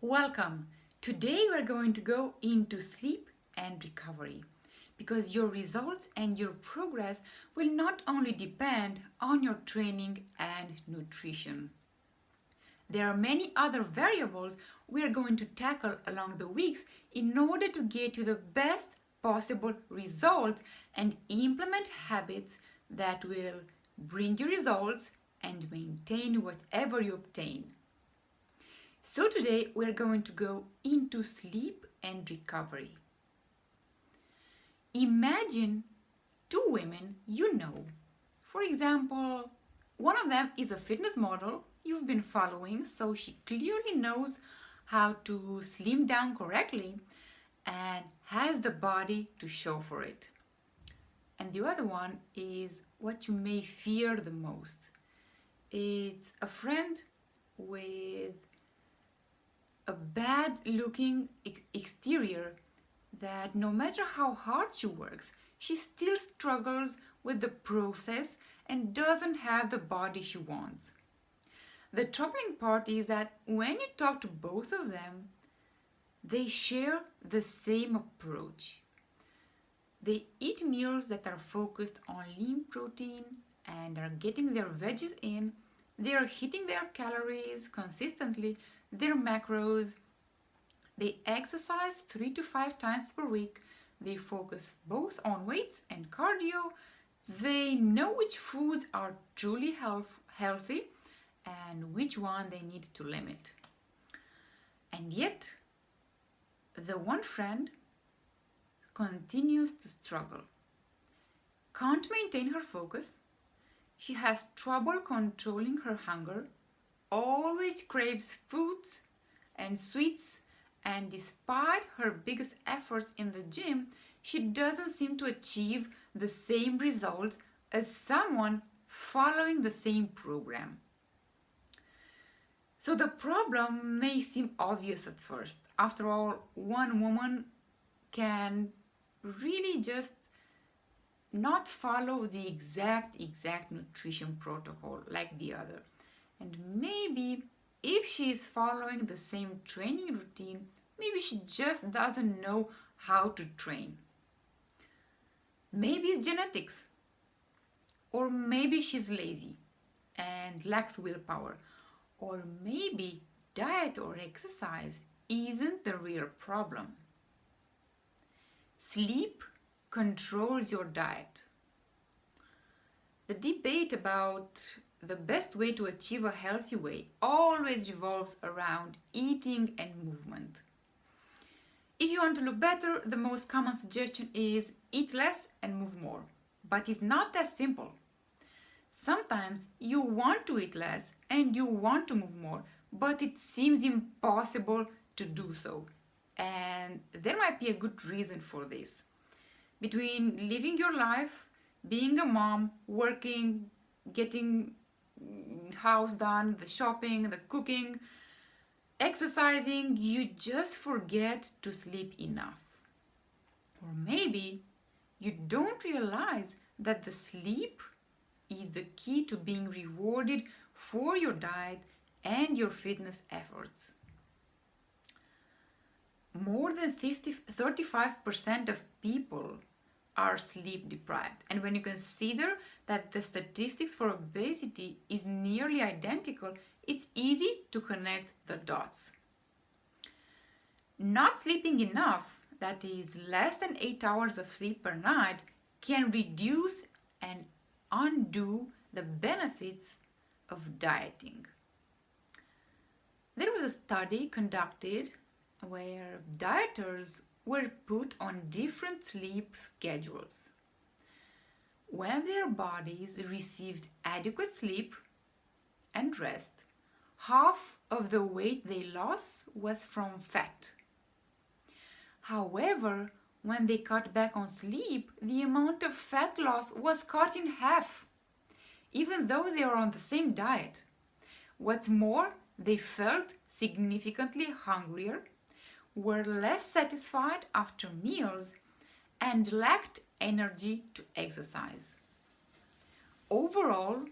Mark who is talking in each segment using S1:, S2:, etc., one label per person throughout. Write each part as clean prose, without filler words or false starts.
S1: Welcome! Today we're going to go into sleep and recovery because your results and your progress will not only depend on your training and nutrition. There are many other variables we are going to tackle along the weeks in order to get you the best possible results and implement habits that will bring you results and maintain whatever you obtain. So today we're going to go into sleep and recovery. Imagine two women you know. For example, one of them is a fitness model you've been following, so she clearly knows how to slim down correctly and has the body to show for it. And the other one is what you may fear the most. It's a friend with a bad looking exterior that no matter how hard she works, she still struggles with the process and doesn't have the body she wants. The troubling part is that when you talk to both of them, they share the same approach. They eat meals that are focused on lean protein and are getting their veggies in. They are hitting their calories consistently, their macros. They exercise 3 to 5 times per week. They focus both on weights and cardio. They know which foods are truly healthy and which one they need to limit. And yet, the one friend continues to struggle. Can't maintain her focus. She has trouble controlling her hunger, always craves foods and sweets, and despite her biggest efforts in the gym, she doesn't seem to achieve the same results as someone following the same program. So the problem may seem obvious at first. After all, one woman can really just not follow the exact nutrition protocol like the other. And maybe if she is following the same training routine, maybe she just doesn't know how to train. Maybe it's genetics. Or maybe she's lazy and lacks willpower. Or maybe diet or exercise isn't the real problem. Sleep controls your diet. The debate about the best way to achieve a healthy weight always revolves around eating and movement. If you want to look better, the most common suggestion is eat less and move more. But it's not that simple. Sometimes you want to eat less and you want to move more, but it seems impossible to do so. And there might be a good reason for this. Between living your life, being a mom, working, getting house done, the shopping, the cooking, exercising, you just forget to sleep enough. Or maybe you don't realize that the sleep is the key to being rewarded for your diet and your fitness efforts. More than 35% of people are sleep deprived. And when you consider that the statistics for obesity is nearly identical, it's easy to connect the dots. Not sleeping enough, that is less than 8 hours of sleep per night, can reduce and undo the benefits of dieting. There was a study conducted where dieters were put on different sleep schedules. When their bodies received adequate sleep and rest, half of the weight they lost was from fat. However, when they cut back on sleep, the amount of fat loss was cut in half, even though they were on the same diet. What's more, they felt significantly hungrier, were less satisfied after meals, and lacked energy to exercise. Overall,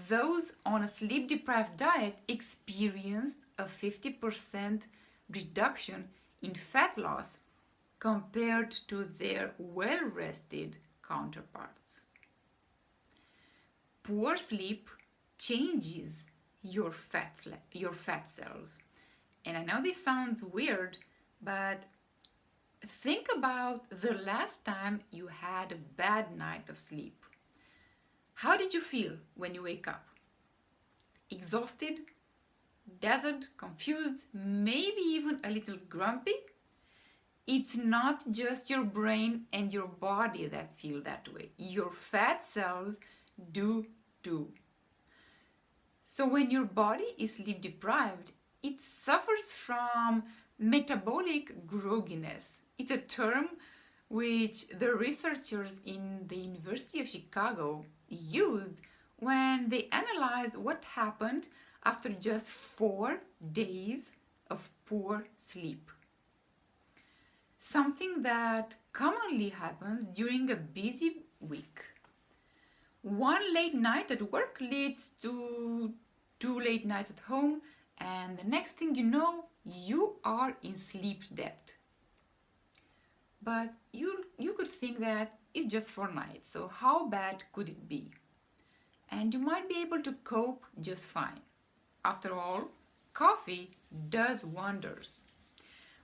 S1: those on a sleep-deprived diet experienced a 50% reduction in fat loss compared to their well-rested counterparts. Poor sleep changes your fat cells. And I know this sounds weird, but think about the last time you had a bad night of sleep. How did you feel when you wake up? Exhausted, dazzled, confused, maybe even a little grumpy? It's not just your brain and your body that feel that way. Your fat cells do too. So when your body is sleep deprived, it suffers from metabolic grogginess. It's a term which the researchers in the University of Chicago used when they analyzed what happened after just 4 days of poor sleep. Something that commonly happens during a busy week. One late night at work leads to 2 late nights at home, and the next thing you know, you are in sleep debt. But you could think that it's just 4 nights, so how bad could it be? And you might be able to cope just fine. After all, coffee does wonders.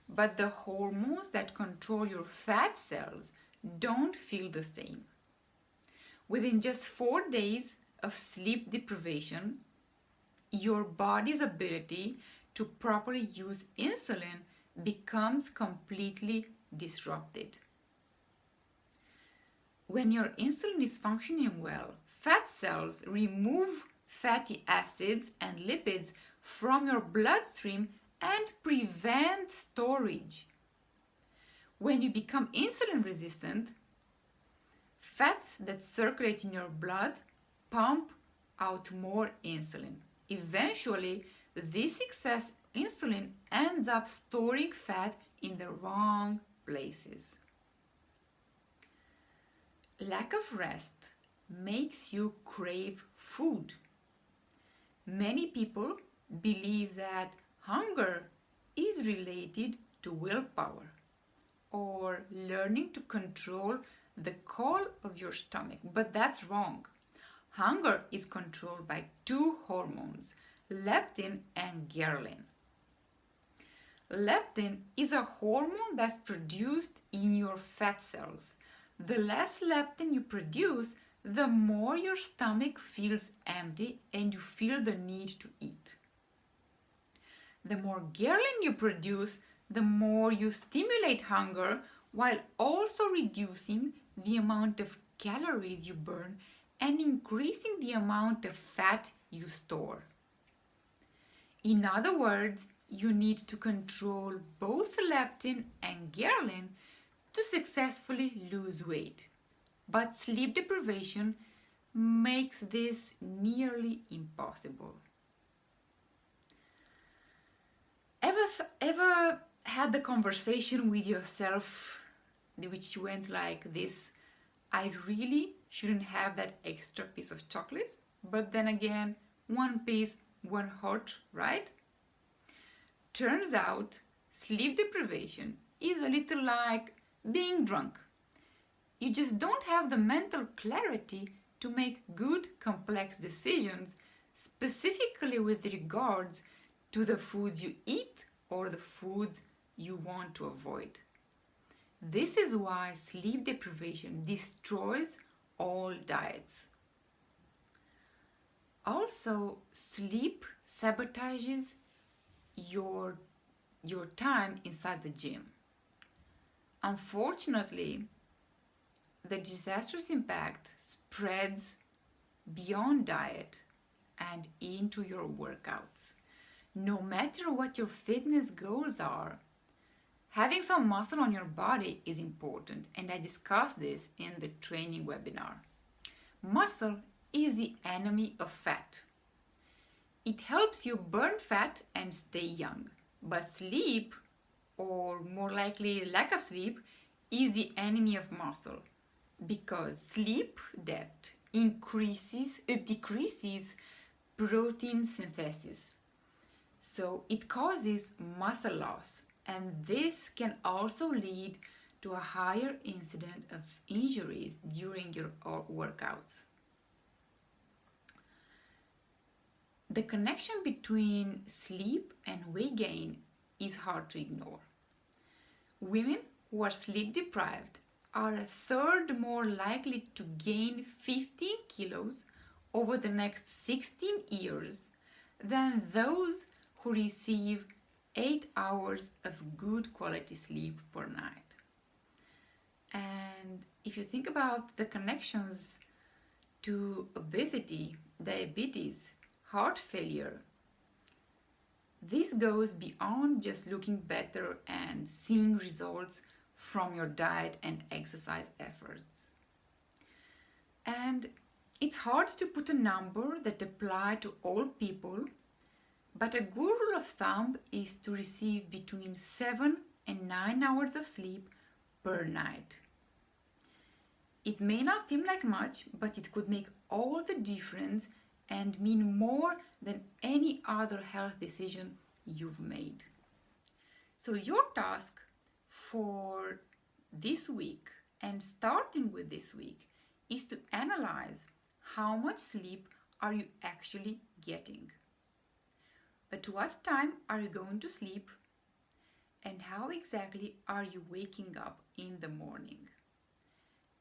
S1: But the hormones that control your fat cells don't feel the same. Within just 4 days of sleep deprivation, your body's ability to properly use insulin becomes completely disrupted. When your insulin is functioning well, fat cells remove fatty acids and lipids from your bloodstream and prevent storage. When you become insulin resistant, fats that circulate in your blood pump out more insulin. Eventually, this excess insulin ends up storing fat in the wrong places. Lack of rest makes you crave food. Many people believe that hunger is related to willpower or learning to control the call of your stomach, but that's wrong. Hunger is controlled by 2 hormones, leptin and ghrelin. Leptin is a hormone that's produced in your fat cells. The less leptin you produce, the more your stomach feels empty and you feel the need to eat. The more ghrelin you produce, the more you stimulate hunger while also reducing the amount of calories you burn and increasing the amount of fat you store. In other words, you need to control both leptin and ghrelin to successfully lose weight. But sleep deprivation makes this nearly impossible. Ever had the conversation with yourself which went like this: I really shouldn't have that extra piece of chocolate, but then again, one piece won't hurt, right? Turns out, sleep deprivation is a little like being drunk. You just don't have the mental clarity to make good, complex decisions, specifically with regards to the foods you eat or the foods you want to avoid. This is why sleep deprivation destroys all diets. Also, sleep sabotages your time inside the gym. Unfortunately, the disastrous impact spreads beyond diet and into your workouts. No matter what your fitness goals are, having some muscle on your body is important, and I discussed this in the training webinar. Muscle is the enemy of fat. It helps you burn fat and stay young, but sleep, or more likely lack of sleep, is the enemy of muscle, because sleep debt decreases protein synthesis. So it causes muscle loss, and this can also lead to a higher incidence of injuries during your workouts. The connection between sleep and weight gain is hard to ignore. Women who are sleep deprived are a third more likely to gain 15 kilos over the next 16 years than those who receive 8 hours of good quality sleep per night. And if you think about the connections to obesity, diabetes, heart failure, this goes beyond just looking better and seeing results from your diet and exercise efforts. And it's hard to put a number that applies to all people, but a good rule of thumb is to receive between 7 and 9 hours of sleep per night. It may not seem like much, but it could make all the difference and mean more than any other health decision you've made. So your task for this week, and starting with this week, is to analyze how much sleep are you actually getting. At what time are you going to sleep? And how exactly are you waking up in the morning?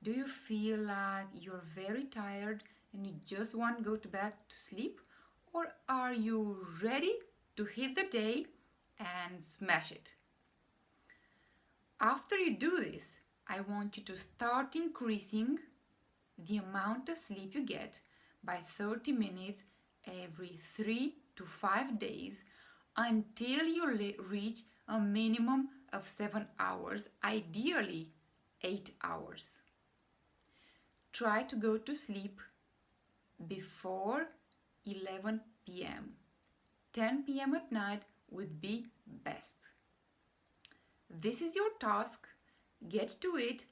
S1: Do you feel like you're very tired and you just want to go to bed to sleep? Or are you ready to hit the day and smash it? After you do this, I want you to start increasing the amount of sleep you get by 30 minutes every 3 to 5 days until you reach a minimum of 7 hours, ideally 8 hours. Try to go to sleep before 11 p.m. 10 p.m. at night would be best. This is your task. Get to it.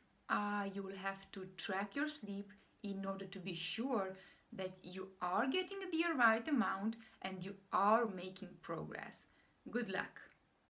S1: You will have to track your sleep in order to be sure that you are getting the right amount and you are making progress. Good luck.